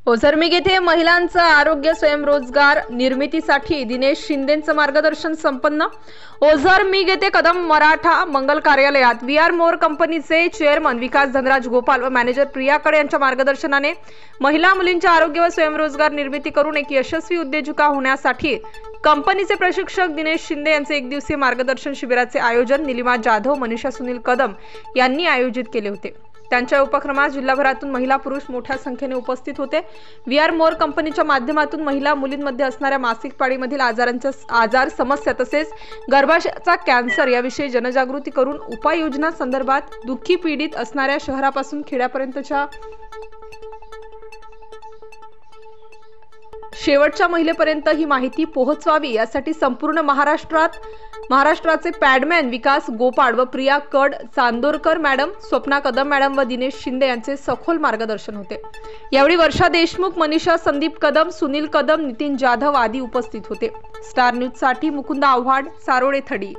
ओझरमीग येथे महिलांचं आरोग्य स्वयंरोजगार निर्मितीसाठी दिनेश शिंदेंचं मार्गदर्शन संपन्न। ओझरमीग येथे कदम मराठा मंगल कार्यालयात VR मोर कंपनीचे चेअरमन विकास धनराज गोपाल व मॅनेजर प्रिया कडे यांच्या मार्गदर्शनाने महिला मुलींच्या आरोग्य व स्वयंरोजगार निर्मिती करून एक यशस्वी उद्योजका होण्यासाठी कंपनीचे प्रशिक्षक दिनेश शिंदे यांचे एक दिवसीय मार्गदर्शन शिबिराचे आयोजन निलिमा जाधव, मनीषा सुनील कदम यांनी आयोजित केले होते। त्यांच्या उपक्रमात जिल्हाभरातून महिला पुरुष मोठ्या संख्येने उपस्थित होते। VR मोर कंपनीच्या माध्यमातून महिला मुलींमध्ये असणाऱ्या मासिक पाळीमधील आजार समस्या तसेच गर्भाशयाचा कॅन्सर याविषयी जनजागृती करून उपाययोजना संदर्भात दुःखी पीडित असणाऱ्या शहरापासून खेड्यापर्यंतच्या शेवटच्या महिलेपर्यंत ही माहिती पोहोचवावी यासाठी संपूर्ण महाराष्ट्राचे पॅडमॅन विकास गोपाळ व प्रिया कड चांदोरकर मॅडम, स्वप्ना कदम मॅडम व दिनेश शिंदे यांचे सखोल मार्गदर्शन होते। यावेळी वर्षा देशमुख, मनीषा संदीप कदम, सुनील कदम, नितीन जाधव आदी उपस्थित होते। स्टार न्यूज साठी मुकुंद आव्हाड, सारोळे थडी।